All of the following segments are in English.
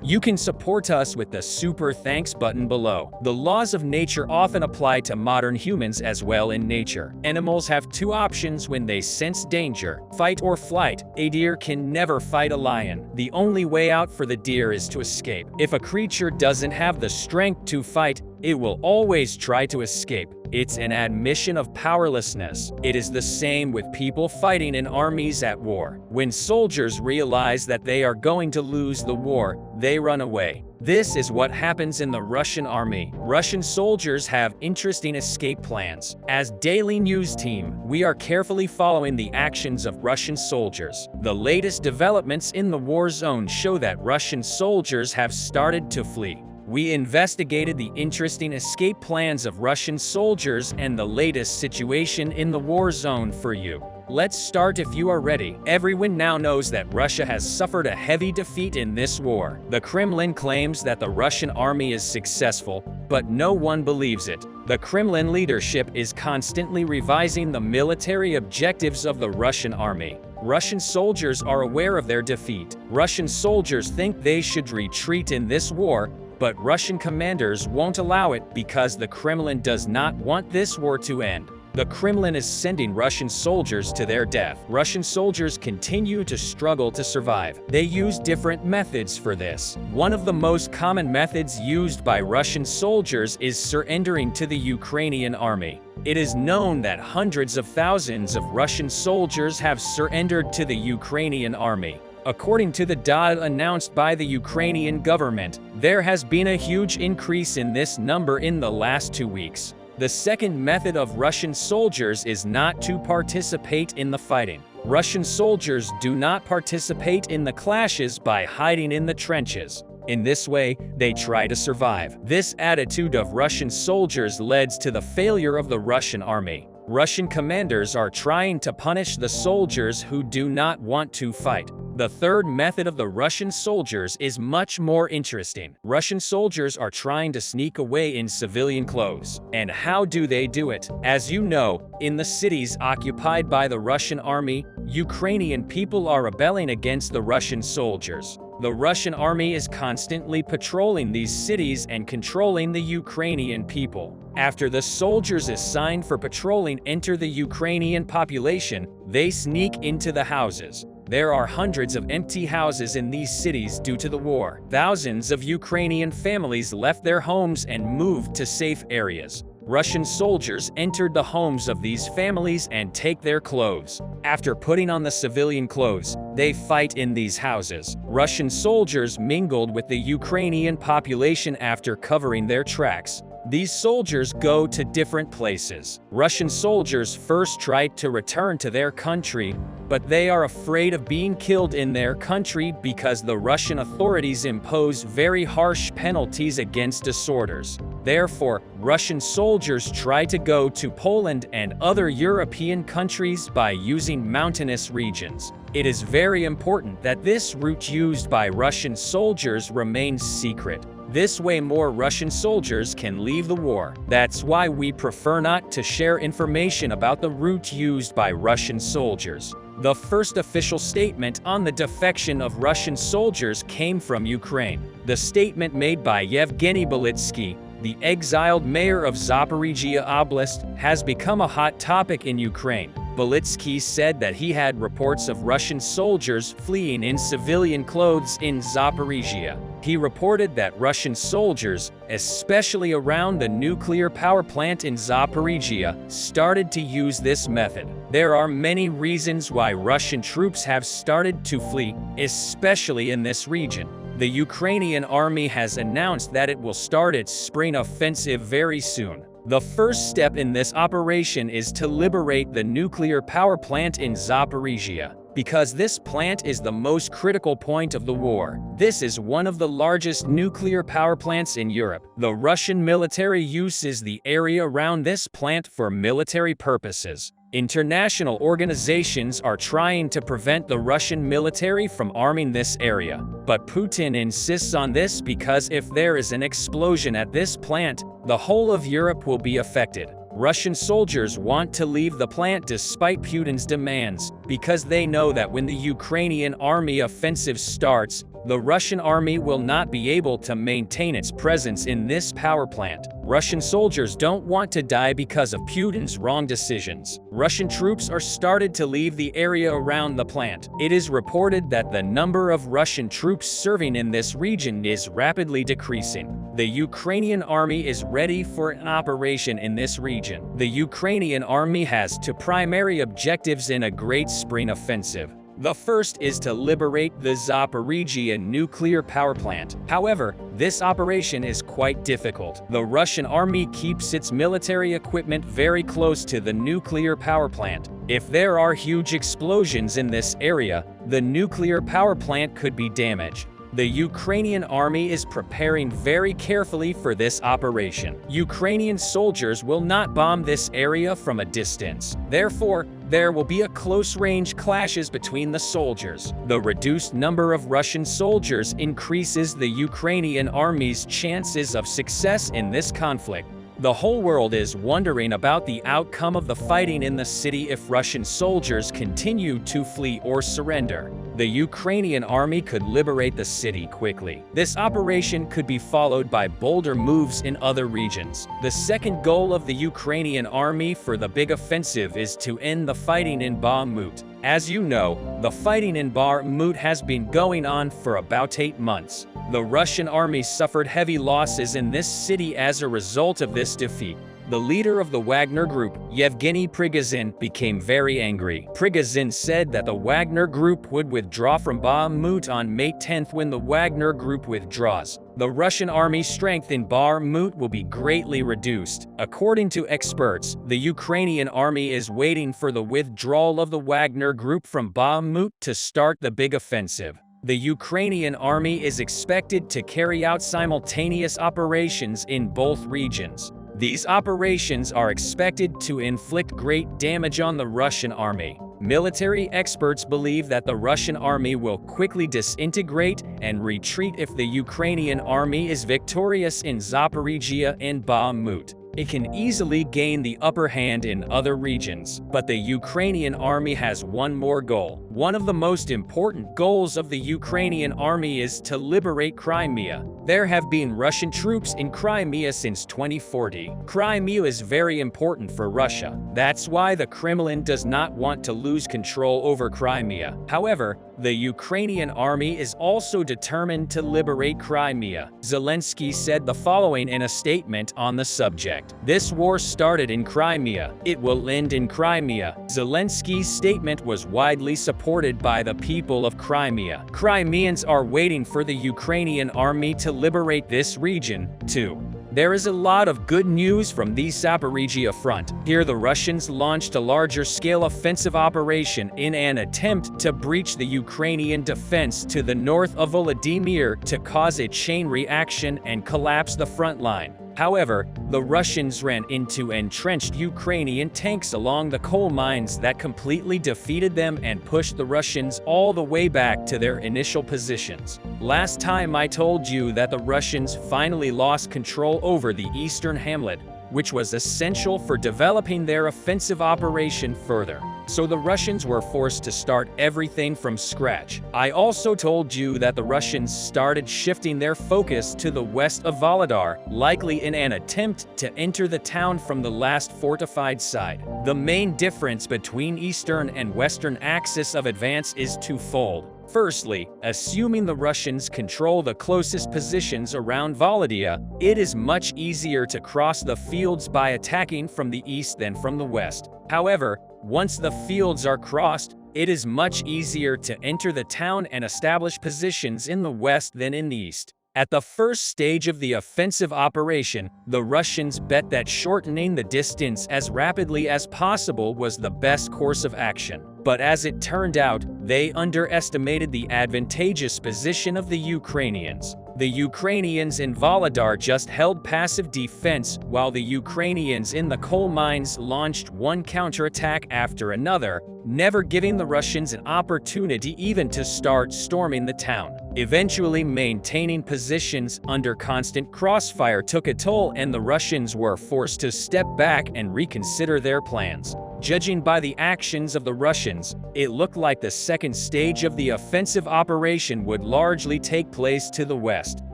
You can support us with the super thanks button below. The laws of nature often apply to modern humans as well. In nature, animals have two options when they sense danger: fight or flight. A deer can never fight a lion. The only way out for the deer is to escape. If a creature doesn't have the strength to fight, it will always try to escape. It's an admission of powerlessness. It is the same with people fighting in armies at war. When soldiers realize that they are going to lose the war, they run away. This is what happens in the Russian army. Russian soldiers have interesting escape plans. As Daily News Team, we are carefully following the actions of Russian soldiers. The latest developments in the war zone show that Russian soldiers have started to flee. We investigated the interesting escape plans of Russian soldiers and the latest situation in the war zone for you. Let's start if you are ready. Everyone now knows that Russia has suffered a heavy defeat in this war. The Kremlin claims that the Russian army is successful, but no one believes it. The Kremlin leadership is constantly revising the military objectives of the Russian army. Russian soldiers are aware of their defeat. Russian soldiers think they should retreat in this war, but Russian commanders won't allow it because the Kremlin does not want this war to end. The Kremlin is sending Russian soldiers to their death. Russian soldiers continue to struggle to survive. They use different methods for this. One of the most common methods used by Russian soldiers is surrendering to the Ukrainian army. It is known that hundreds of thousands of Russian soldiers have surrendered to the Ukrainian army. According to the data announced by the Ukrainian government, there has been a huge increase in this number in the last 2 weeks. The second method of Russian soldiers is not to participate in the fighting. Russian soldiers do not participate in the clashes by hiding in the trenches. In this way, they try to survive. This attitude of Russian soldiers led to the failure of the Russian army. Russian commanders are trying to punish the soldiers who do not want to fight. The third method of the Russian soldiers is much more interesting. Russian soldiers are trying to sneak away in civilian clothes. And how do they do it? As you know, in the cities occupied by the Russian army, Ukrainian people are rebelling against the Russian soldiers. The Russian army is constantly patrolling these cities and controlling the Ukrainian people. After the soldiers assigned for patrolling enter the Ukrainian population, they sneak into the houses. There are hundreds of empty houses in these cities due to the war. Thousands of Ukrainian families left their homes and moved to safe areas. Russian soldiers entered the homes of these families and take their clothes. After putting on the civilian clothes, they fight in these houses. Russian soldiers mingled with the Ukrainian population after covering their tracks. These soldiers go to different places. Russian soldiers first try to return to their country, but they are afraid of being killed in their country because the Russian authorities impose very harsh penalties against disorders. Therefore, Russian soldiers try to go to Poland and other European countries by using mountainous regions. It is very important that this route used by Russian soldiers remains secret. This way more Russian soldiers can leave the war. That's why we prefer not to share information about the route used by Russian soldiers. The first official statement on the defection of Russian soldiers came from Ukraine. The statement made by Yevgeny Belitsky, the exiled mayor of Zaporizhzhia Oblast, has become a hot topic in Ukraine. Belitsky said that he had reports of Russian soldiers fleeing in civilian clothes in Zaporizhzhia. He reported that Russian soldiers, especially around the nuclear power plant in Zaporizhzhia, started to use this method. There are many reasons why Russian troops have started to flee, especially in this region. The Ukrainian army has announced that it will start its spring offensive very soon. The first step in this operation is to liberate the nuclear power plant in Zaporizhzhia, because this plant is the most critical point of the war. This is one of the largest nuclear power plants in Europe. The Russian military uses the area around this plant for military purposes. International organizations are trying to prevent the Russian military from arming this area, but Putin insists on this because if there is an explosion at this plant, the whole of Europe will be affected. Russian soldiers want to leave the plant despite Putin's demands, because they know that when the Ukrainian army offensive starts, the Russian army will not be able to maintain its presence in this power plant. Russian soldiers don't want to die because of Putin's wrong decisions. Russian troops are started to leave the area around the plant. It is reported that the number of Russian troops serving in this region is rapidly decreasing. The Ukrainian army is ready for an operation in this region. The Ukrainian army has two primary objectives in a Great Spring Offensive. The first is to liberate the Zaporizhzhia nuclear power plant. However, this operation is quite difficult. The Russian army keeps its military equipment very close to the nuclear power plant. If there are huge explosions in this area, the nuclear power plant could be damaged. The Ukrainian army is preparing very carefully for this operation. Ukrainian soldiers will not bomb this area from a distance. Therefore, there will be a close-range clashes between the soldiers. The reduced number of Russian soldiers increases the Ukrainian army's chances of success in this conflict. The whole world is wondering about the outcome of the fighting in the city if Russian soldiers continue to flee or surrender. The Ukrainian army could liberate the city quickly. This operation could be followed by bolder moves in other regions. The second goal of the Ukrainian army for the big offensive is to end the fighting in Bakhmut. As you know, the fighting in Bakhmut has been going on for about 8 months. The Russian army suffered heavy losses in this city as a result of this defeat. The leader of the Wagner Group, Yevgeny Prigozhin, became very angry. Prigozhin said that the Wagner Group would withdraw from Bakhmut on May 10th when the Wagner Group withdraws. The Russian army's strength in Bakhmut will be greatly reduced. According to experts, the Ukrainian army is waiting for the withdrawal of the Wagner Group from Bakhmut to start the big offensive. The Ukrainian army is expected to carry out simultaneous operations in both regions. These operations are expected to inflict great damage on the Russian army. Military experts believe that the Russian army will quickly disintegrate and retreat if the Ukrainian army is victorious in Zaporizhzhia and Bakhmut. It can easily gain the upper hand in other regions, but the Ukrainian army has one more goal. One of the most important goals of the Ukrainian army is to liberate Crimea. There have been Russian troops in Crimea since 2040. Crimea is very important for Russia. That's why the Kremlin does not want to lose control over Crimea. However, the Ukrainian army is also determined to liberate Crimea. Zelensky said the following in a statement on the subject. "This war started in Crimea. It will end in Crimea." Zelensky's statement was widely supported by the people of Crimea. Crimeans are waiting for the Ukrainian army to liberate this region, too. There is a lot of good news from the Zaporizhzhia front. Here the Russians launched a larger-scale offensive operation in an attempt to breach the Ukrainian defense to the north of Volodymyr to cause a chain reaction and collapse the front line. However, the Russians ran into entrenched Ukrainian tanks along the coal mines that completely defeated them and pushed the Russians all the way back to their initial positions. Last time I told you that the Russians finally lost control over the eastern hamlet, which was essential for developing their offensive operation further. So the Russians were forced to start everything from scratch. I also told you that the Russians started shifting their focus to the west of Volodar, likely in an attempt to enter the town from the last fortified side. The main difference between eastern and western axis of advance is twofold. Firstly, assuming the Russians control the closest positions around Volodya, it is much easier to cross the fields by attacking from the east than from the west. However, once the fields are crossed, it is much easier to enter the town and establish positions in the west than in the east. At the first stage of the offensive operation, the Russians bet that shortening the distance as rapidly as possible was the best course of action. But as it turned out, they underestimated the advantageous position of the Ukrainians. The Ukrainians in Volodar just held passive defense, while the Ukrainians in the coal mines launched one counterattack after another, never giving the Russians an opportunity even to start storming the town. Eventually, maintaining positions under constant crossfire took a toll, and the Russians were forced to step back and reconsider their plans. Judging by the actions of the Russians, it looked like the second stage of the offensive operation would largely take place to the west.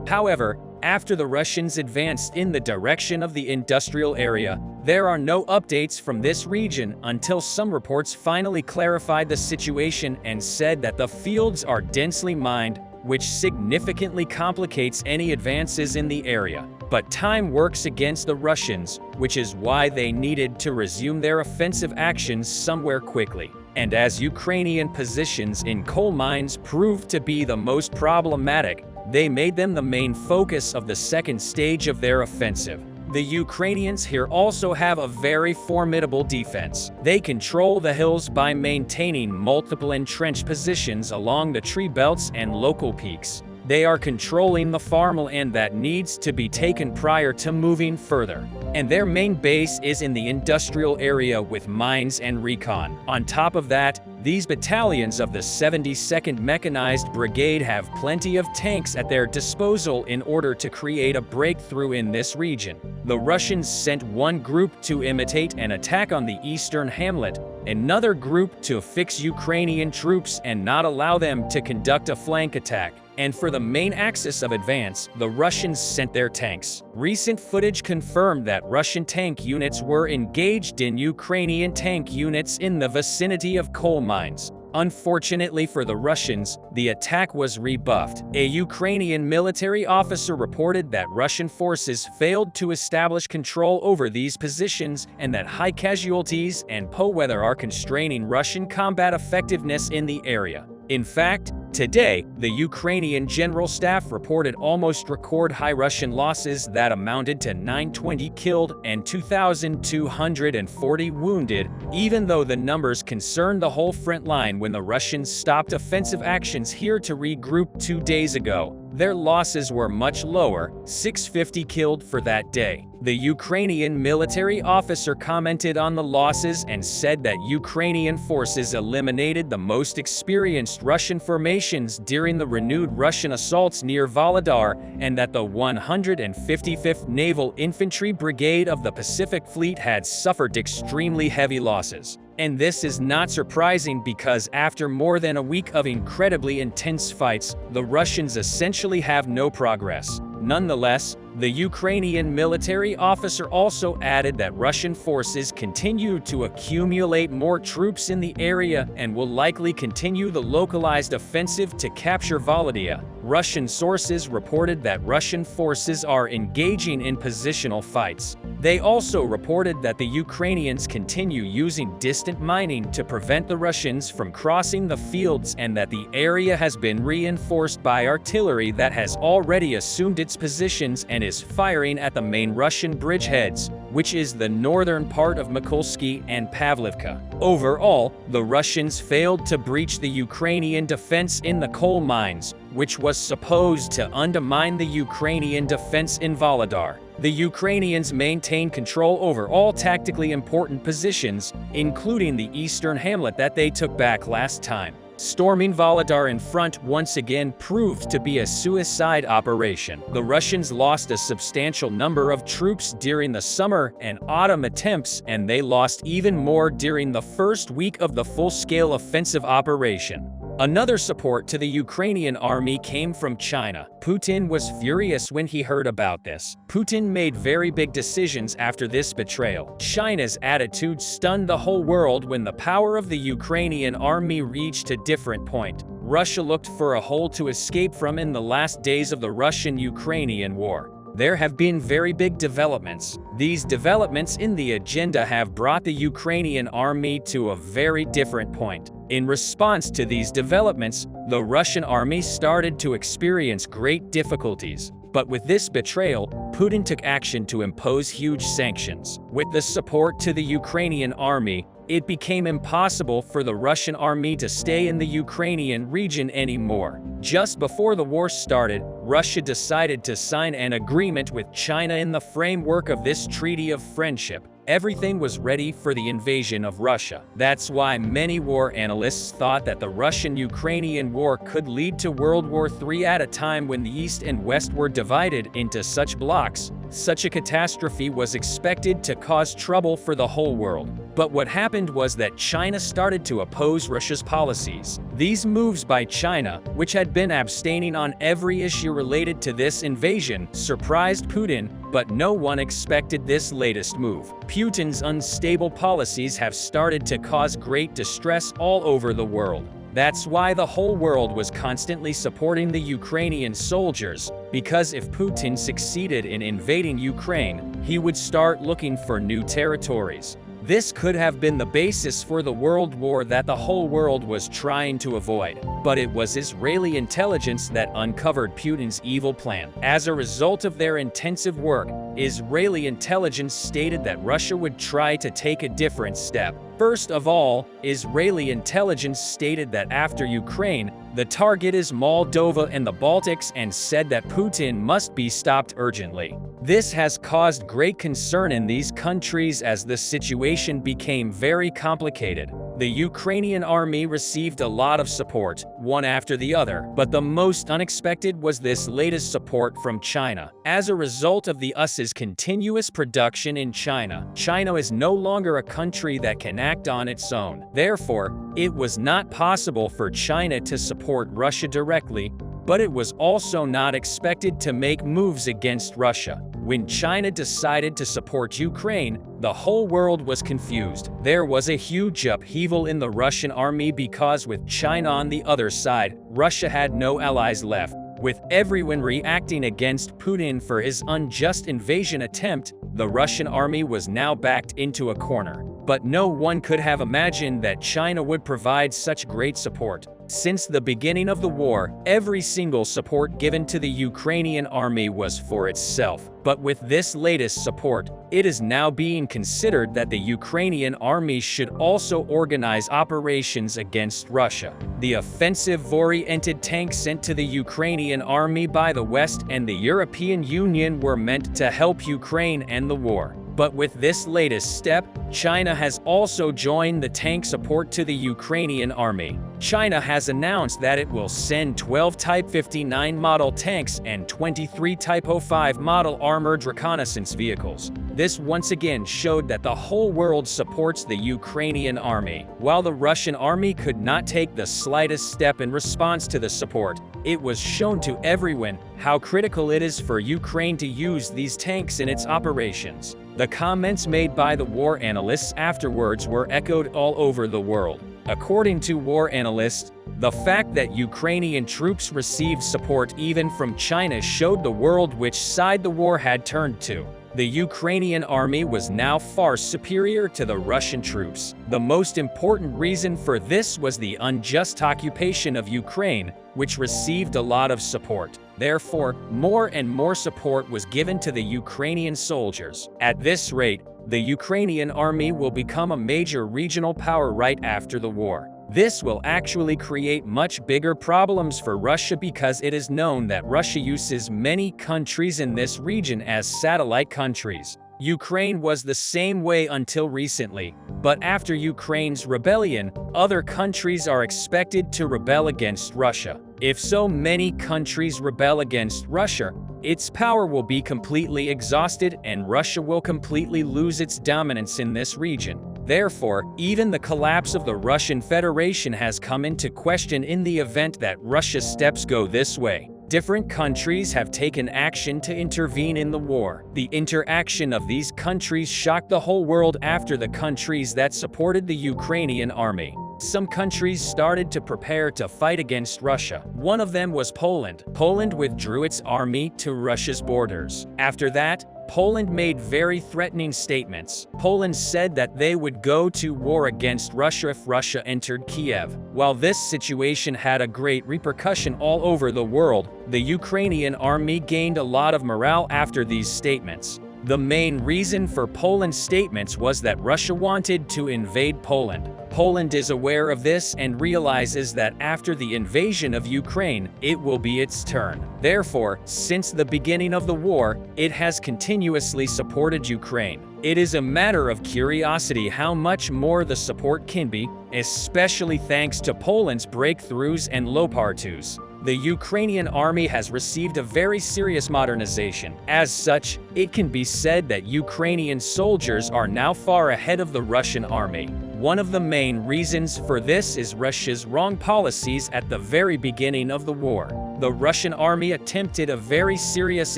However, after the Russians advanced in the direction of the industrial area, there are no updates from this region until some reports finally clarified the situation and said that the fields are densely mined, which significantly complicates any advances in the area. But time works against the Russians, which is why they needed to resume their offensive actions somewhere quickly. And as Ukrainian positions in coal mines proved to be the most problematic, they made them the main focus of the second stage of their offensive. The Ukrainians here also have a very formidable defense. They control the hills by maintaining multiple entrenched positions along the tree belts and local peaks. They are controlling the farmland that needs to be taken prior to moving further. And their main base is in the industrial area with mines and recon. On top of that, these battalions of the 72nd Mechanized Brigade have plenty of tanks at their disposal in order to create a breakthrough in this region. The Russians sent one group to imitate an attack on the eastern hamlet, another group to fix Ukrainian troops and not allow them to conduct a flank attack. And for the main axis of advance, the Russians sent their tanks. Recent footage confirmed that Russian tank units were engaged in Ukrainian tank units in the vicinity of coal mines. Unfortunately for the Russians, the attack was rebuffed. A Ukrainian military officer reported that Russian forces failed to establish control over these positions and that high casualties and poor weather are constraining Russian combat effectiveness in the area. In fact, today, the Ukrainian General Staff reported almost record-high Russian losses that amounted to 920 killed and 2,240 wounded, even though the numbers concerned the whole front line when the Russians stopped offensive actions here to regroup 2 days ago. Their losses were much lower, 650 killed for that day. The Ukrainian military officer commented on the losses and said that Ukrainian forces eliminated the most experienced Russian formations during the renewed Russian assaults near Volodar, and that the 155th Naval Infantry Brigade of the Pacific Fleet had suffered extremely heavy losses. And this is not surprising because after more than a week of incredibly intense fights, the Russians essentially have no progress. Nonetheless, the Ukrainian military officer also added that Russian forces continue to accumulate more troops in the area and will likely continue the localized offensive to capture Volodya. Russian sources reported that Russian forces are engaging in positional fights. They also reported that the Ukrainians continue using distant mining to prevent the Russians from crossing the fields and that the area has been reinforced by artillery that has already assumed its positions and is firing at the main Russian bridgeheads, which is the northern part of Mykolaiv and Pavlivka. Overall, the Russians failed to breach the Ukrainian defense in the coal mines, which was supposed to undermine the Ukrainian defense in Volodar. The Ukrainians maintained control over all tactically important positions, including the eastern hamlet that they took back last time. Storming Volodar in front once again proved to be a suicide operation. The Russians lost a substantial number of troops during the summer and autumn attempts, and they lost even more during the first week of the full-scale offensive operation. Another support to the Ukrainian army came from China. Putin was furious when he heard about this. Putin made very big decisions after this betrayal. China's attitude stunned the whole world when the power of the Ukrainian army reached a different point. Russia looked for a hole to escape from in the last days of the Russian-Ukrainian war. There have been very big developments. These developments in the agenda have brought the Ukrainian army to a very different point. In response to these developments, the Russian army started to experience great difficulties. But with this betrayal, Putin took action to impose huge sanctions. With the support to the Ukrainian army, it became impossible for the Russian army to stay in the Ukrainian region anymore. Just before the war started, Russia decided to sign an agreement with China in the framework of this treaty of friendship. Everything was ready for the invasion of Russia. That's why many war analysts thought that the Russian-Ukrainian war could lead to World War III at a time when the East and West were divided into such blocks. Such a catastrophe was expected to cause trouble for the whole world. But what happened was that China started to oppose Russia's policies. These moves by China, which had been abstaining on every issue related to this invasion, surprised Putin, but no one expected this latest move. Putin's unstable policies have started to cause great distress all over the world. That's why the whole world was constantly supporting the Ukrainian soldiers, because if Putin succeeded in invading Ukraine, he would start looking for new territories. This could have been the basis for the world war that the whole world was trying to avoid. But it was Israeli intelligence that uncovered Putin's evil plan. As a result of their intensive work, Israeli intelligence stated that Russia would try to take a different step. First of all, Israeli intelligence stated that after Ukraine, the target is Moldova and the Baltics, and said that Putin must be stopped urgently. This has caused great concern in these countries as the situation became very complicated. The Ukrainian army received a lot of support, one after the other, but the most unexpected was this latest support from China. As a result of the US's continuous production in China, China is no longer a country that can act on its own. Therefore, it was not possible for China to support Russia directly, but it was also not expected to make moves against Russia. When China decided to support Ukraine, the whole world was confused. There was a huge upheaval in the Russian army because with China on the other side, Russia had no allies left. With everyone reacting against Putin for his unjust invasion attempt, the Russian army was now backed into a corner. But no one could have imagined that China would provide such great support. Since the beginning of the war, every single support given to the Ukrainian army was for itself. But with this latest support, it is now being considered that the Ukrainian army should also organize operations against Russia. The offensive-oriented tanks sent to the Ukrainian army by the West and the European Union were meant to help Ukraine end the war. But with this latest step, China has also joined the tank support to the Ukrainian army. China has announced that it will send 12 Type 59 model tanks and 23 Type 05 model armored reconnaissance vehicles. This once again showed that the whole world supports the Ukrainian army. While the Russian army could not take the slightest step in response to the support, it was shown to everyone how critical it is for Ukraine to use these tanks in its operations. The comments made by the war analysts afterwards were echoed all over the world. According to war analysts, the fact that Ukrainian troops received support even from China showed the world which side the war had turned to. The Ukrainian army was now far superior to the Russian troops. The most important reason for this was the unjust occupation of Ukraine, which received a lot of support. Therefore, more and more support was given to the Ukrainian soldiers. At this rate, the Ukrainian army will become a major regional power right after the war. This will actually create much bigger problems for Russia because it is known that Russia uses many countries in this region as satellite countries. Ukraine was the same way until recently, but after Ukraine's rebellion, other countries are expected to rebel against Russia. If so many countries rebel against Russia, its power will be completely exhausted and Russia will completely lose its dominance in this region. Therefore, even the collapse of the Russian Federation has come into question in the event that Russia's steps go this way. Different countries have taken action to intervene in the war. The interaction of these countries shocked the whole world after the countries that supported the Ukrainian army. Some countries started to prepare to fight against Russia. One of them was Poland. Poland withdrew its army to Russia's borders. After that, Poland made very threatening statements. Poland said that they would go to war against Russia if Russia entered Kiev. While this situation had a great repercussion all over the world, the Ukrainian army gained a lot of morale after these statements. The main reason for Poland's statements was that Russia wanted to invade Poland. Poland is aware of this and realizes that after the invasion of Ukraine, it will be its turn. Therefore, since the beginning of the war, it has continuously supported Ukraine. It is a matter of curiosity how much more the support can be, especially thanks to Poland's breakthroughs and Leopard-2s. The Ukrainian army has received a very serious modernization. As such, it can be said that Ukrainian soldiers are now far ahead of the Russian army. One of the main reasons for this is Russia's wrong policies at the very beginning of the war. The Russian army attempted a very serious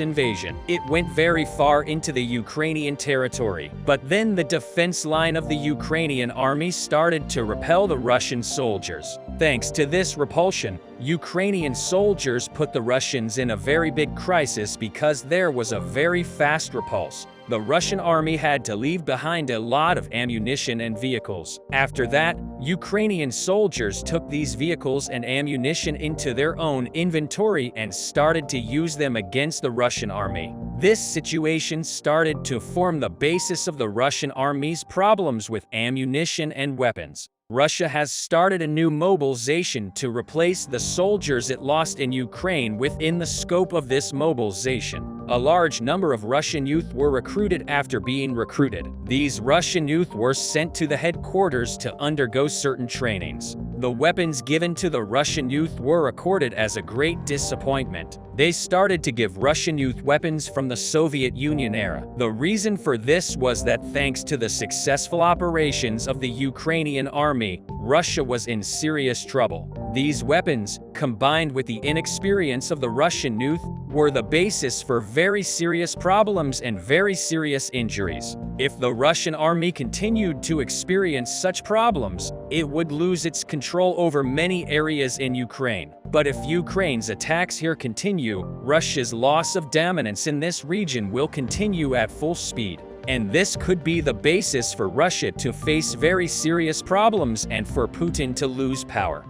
invasion. It went very far into the Ukrainian territory. But then the defense line of the Ukrainian army started to repel the Russian soldiers. Thanks to this repulsion, Ukrainian soldiers put the Russians in a very big crisis because there was a very fast repulse. The Russian army had to leave behind a lot of ammunition and vehicles. After that, Ukrainian soldiers took these vehicles and ammunition into their own inventory and started to use them against the Russian army. This situation started to form the basis of the Russian army's problems with ammunition and weapons. Russia has started a new mobilization to replace the soldiers it lost in Ukraine. Within the scope of this mobilization, a large number of Russian youth were recruited after being recruited. These Russian youth were sent to the headquarters to undergo certain trainings. The weapons given to the Russian youth were recorded as a great disappointment. They started to give Russian youth weapons from the Soviet Union era. The reason for this was that thanks to the successful operations of the Ukrainian army, Russia was in serious trouble. These weapons, combined with the inexperience of the Russian youth, were the basis for very serious problems and very serious injuries. If the Russian army continued to experience such problems, it would lose its control over many areas in Ukraine. But if Ukraine's attacks here continue, Russia's loss of dominance in this region will continue at full speed. And this could be the basis for Russia to face very serious problems and for Putin to lose power.